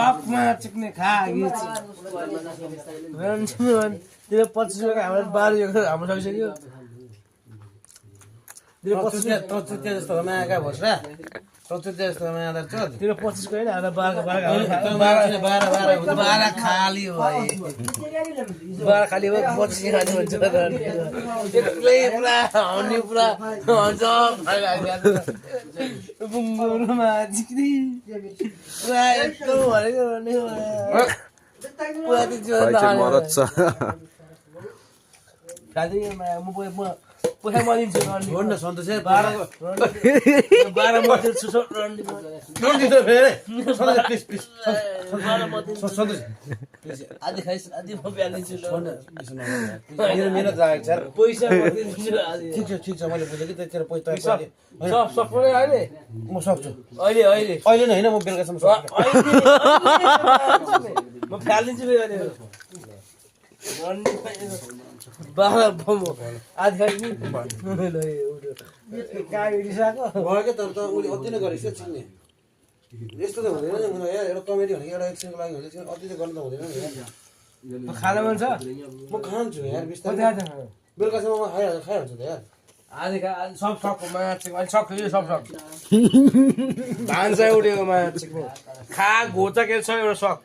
कपमा चिक्ने खा तेरो 25 रुपियाँको हाम्रो 12 हाम्रो सकिसक्यो तेरो 25 तत्त्व जस्तो मागा भोस्रा तत्त्व जस्तो मागा छ तेरो 25 को हैन हाम्रो 12 खाली भयो 12 खाली भयो 25 खाली हुन्छ एक्लै पुरा हनी पुरा हुन्छ बुङ्गुरमा चिक्री पुरा यस्तो भनेको नि पुरा चाहिँ मरद छ खादिमा म पैसा मदिन्छु भन्न सन्तोष 12 मदिन्छु सुसो रन्डी त फेरि प्लिज प्लिज सन्तोष आदि खाइस आदि म ब्यालिन्छु मेरो मेहनत लागेको छ पैसा मदिन्छु आदि ठिक छ मैले बुझेँ कि तेरो पैसा सब सक्ने अहिले म सक्छु अहिले अहिले नै होइन म बेलुकासम्म सक्छु म फ्यालिन्छु फेरि बाह्र बमो आज खाइ नि काग रिसाको भयो के तर त उले अति नै गरेछ चिन्ने यस्तो त हुँदैन नि मलाई यार एउटा कमेडी भनेको एउटा एक्सनको लागि हुन्छ अति त गर्नु त हुँदैन नि यार खाना मन छ म खान्छु यार बिस्तारै कति आज बेलुकासम्म म खाइहाल्छु त यार आज सब सक्यो माछा अहिले सक्यो सब सक्यो भान्सा उठेको माछा खा घोचा के छ एउटा सक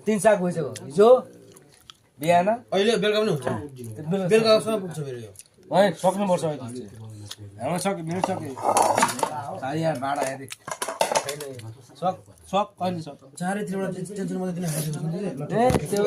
3 साग भइसक्यो हिजो बिहान अहिले बेलुका पनि हुन्छ बेलुकासम्म पुग्छ फेरि यो है सक्नुपर्छ अहिले हाम्रो सक्यो मेरो सक्यो खाली यहाँ भाडा हेरे सक कहिले सक्छ चारैतिरबाट टेन्सन मात्रै दिन ए त्यो